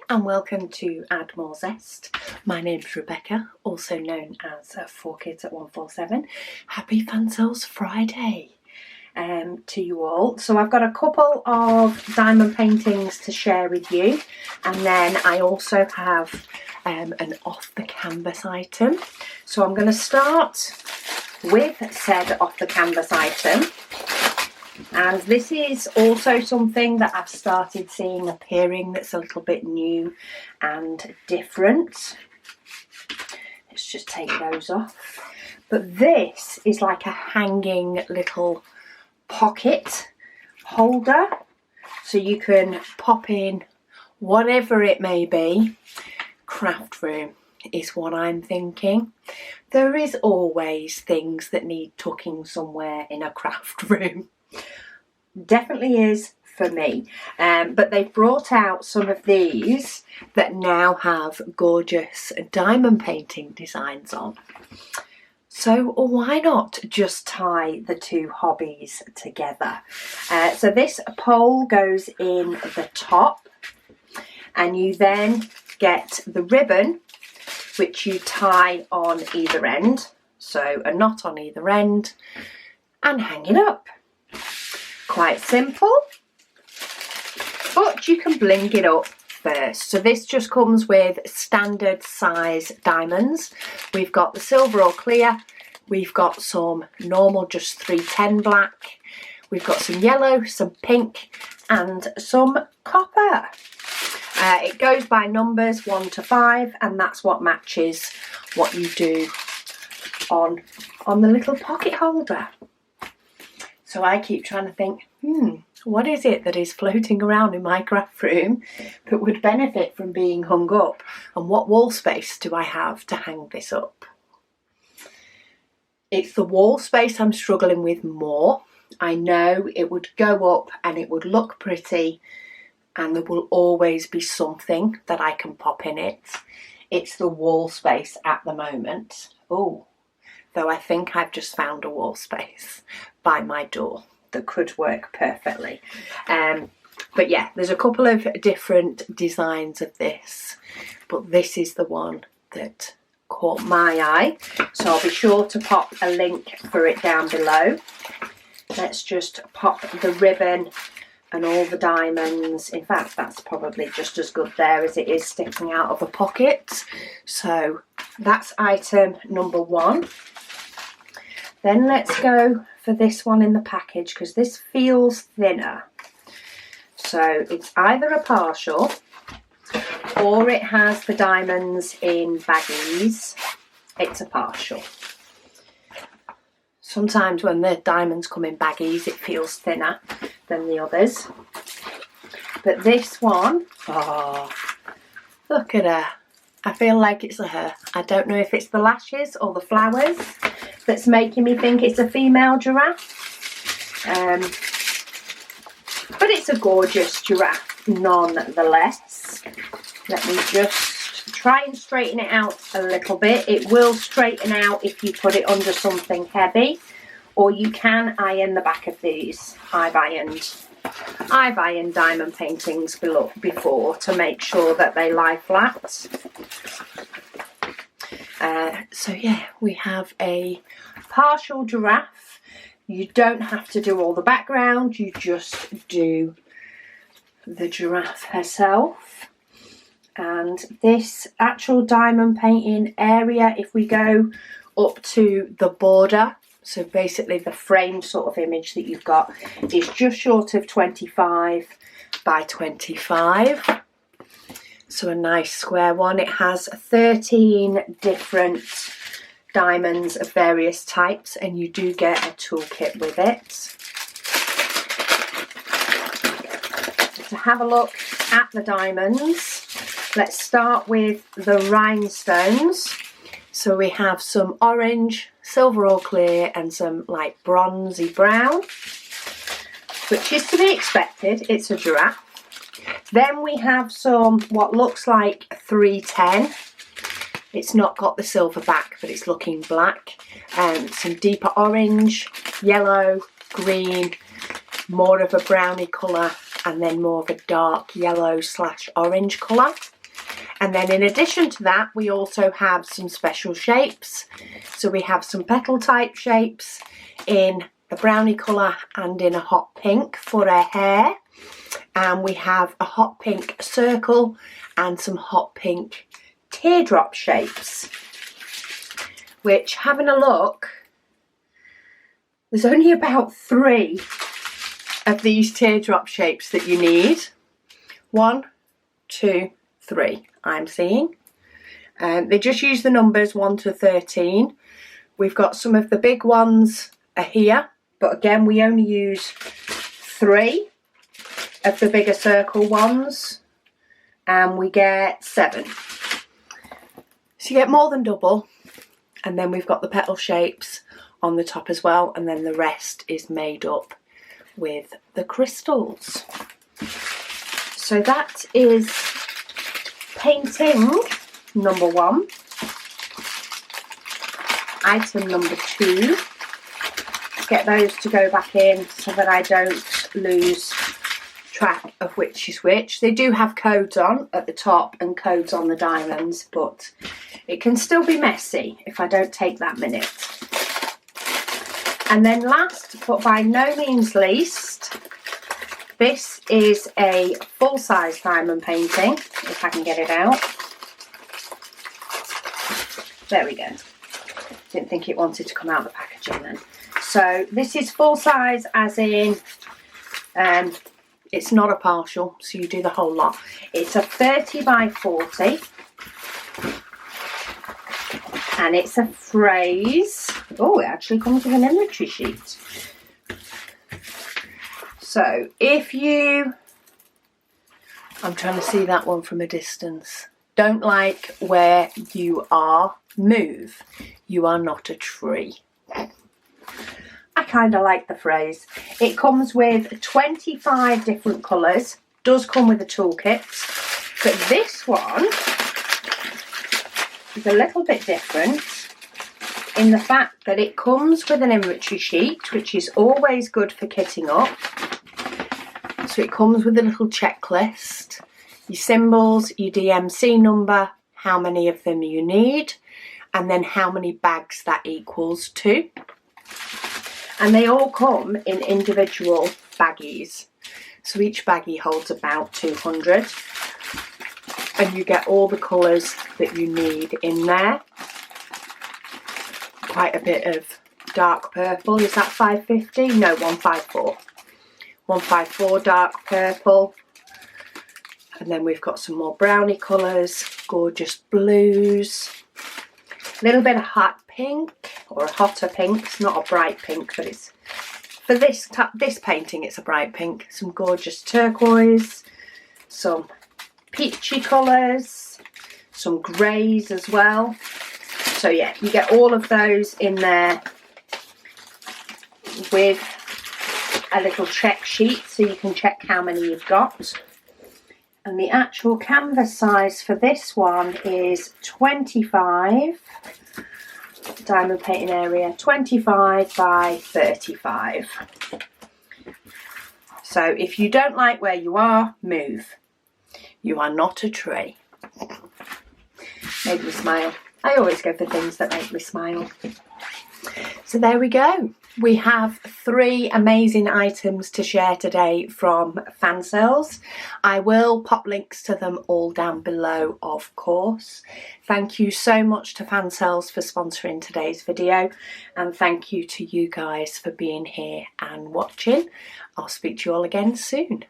and welcome to Add More Zest. My name's Rebecca, also known as 4Kids at 147. Happy Fansells Friday to you all. So I've got a couple of diamond paintings to share with you, and then I also have an off the canvas item. So I'm going to start with said off the canvas item. And this is also something that I've started seeing appearing that's a little bit new and different. Let's just take those off. But this is like a hanging little pocket holder. So you can pop in whatever it may be. Craft room is what I'm thinking. There is always things that need tucking somewhere in a craft room. Definitely is for me, but they've brought out some of these that now have gorgeous diamond painting designs on. So why not just tie the two hobbies together? So this pole goes in the top, and you then get the ribbon which you tie on either end, so a knot on either end, and hang it up. Quite simple, but you can bling it up first. So this just comes with standard size diamonds. We've got the silver or clear, we've got some normal just 310 black, we've got some yellow, some pink and some copper. It goes by numbers 1 to 5, and that's what matches what you do on the little pocket holder. So I keep trying to think, what is it that is floating around in my craft room that would benefit from being hung up? And what wall space do I have to hang this up? It's the wall space I'm struggling with more. I know it would go up and it would look pretty, and there will always be something that I can pop in it. It's the wall space at the moment. Oh, though I think I've just found a wall space by my door that could work perfectly. But yeah, there's a couple of different designs of this, but this is the one that caught my eye. So I'll be sure to pop a link for it down below. Let's just pop the ribbon and all the diamonds. In fact, that's probably just as good there as it is sticking out of a pocket. So that's item number 1. Then let's go for this one in the package, because this feels thinner. So it's either a partial or it has the diamonds in baggies. It's a partial. Sometimes when the diamonds come in baggies, it feels thinner than the others. But this one, oh, look at her. I feel like it's a her. I don't know if it's the lashes or the flowers that's making me think it's a female giraffe. But it's a gorgeous giraffe nonetheless. Let me just try and straighten it out a little bit. It will straighten out if you put it under something heavy, or you can iron the back of these. I've ironed diamond paintings before to make sure that they lie flat. So yeah, we have a partial giraffe. You don't have to do all the background, you just do the giraffe herself. And this actual diamond painting area, if we go up to the border, so basically the frame sort of image that you've got, is just short of 25 by 25. So a nice square one. It has 13 different diamonds of various types, and you do get a toolkit with it. To have a look at the diamonds, let's start with the rhinestones. So we have some orange, silver or clear, and some like bronzy brown, which is to be expected. It's a giraffe. Then we have some what looks like 310. It's not got the silver back, but it's looking black. Some deeper orange, yellow, green, more of a browny colour, and then more of a dark yellow / orange colour. And then in addition to that, we also have some special shapes. So we have some petal type shapes in a brownie colour and in a hot pink for her hair. And we have a hot pink circle and some hot pink teardrop shapes. Which, having a look, there's only about 3 of these teardrop shapes that you need. 1, 2, 3, I'm seeing. They just use the numbers 1 to 13. We've got some of the big ones are here, but again, we only use 3 of the bigger circle ones, and we get 7. So you get more than double. And then we've got the petal shapes on the top as well, and then the rest is made up with the crystals. So that is painting number 1. Item number 2. Get those to go back in so that I don't lose track of which is which. They do have codes on at the top and codes on the diamonds, but it can still be messy if I don't take that minute. And then last but by no means least, this is a full-size diamond painting, if I can get it out. There we go. Didn't think it wanted to come out of the packaging then. So this is full-size as in, it's not a partial, so you do the whole lot. It's a 30 by 40. And it's a phrase. Oh, it actually comes with an inventory sheet. So if you, I'm trying to see that one from a distance. Don't like where you are, move. You are not a tree. I kind of like the phrase. It comes with 25 different colours. Does come with a toolkit. But this one is a little bit different in the fact that it comes with an inventory sheet, which is always good for kitting up. So it comes with a little checklist, your symbols, your DMC number, how many of them you need, and then how many bags that equals to. And they all come in individual baggies. So each baggie holds about 200. And you get all the colours that you need in there. Quite a bit of dark purple. Is that 550? No, 154. 154 dark purple. And then we've got some more brownie colours, gorgeous blues. A little bit of hot pink, or a hotter pink. It's not a bright pink, but it's, for this painting, it's a bright pink. Some gorgeous turquoise, some peachy colours, some greys as well. So yeah, you get all of those in there with a little check sheet so you can check how many you've got. And the actual canvas size for this one is 25, diamond painting area, 25 by 35. So if you don't like where you are, move. You are not a tree. Made me smile. I always go for things that make me smile. So there we go. We have 3 amazing items to share today from Fansells. I will pop links to them all down below, of course. Thank you so much to Fansells for sponsoring today's video, and thank you to you guys for being here and watching. I'll speak to you all again soon.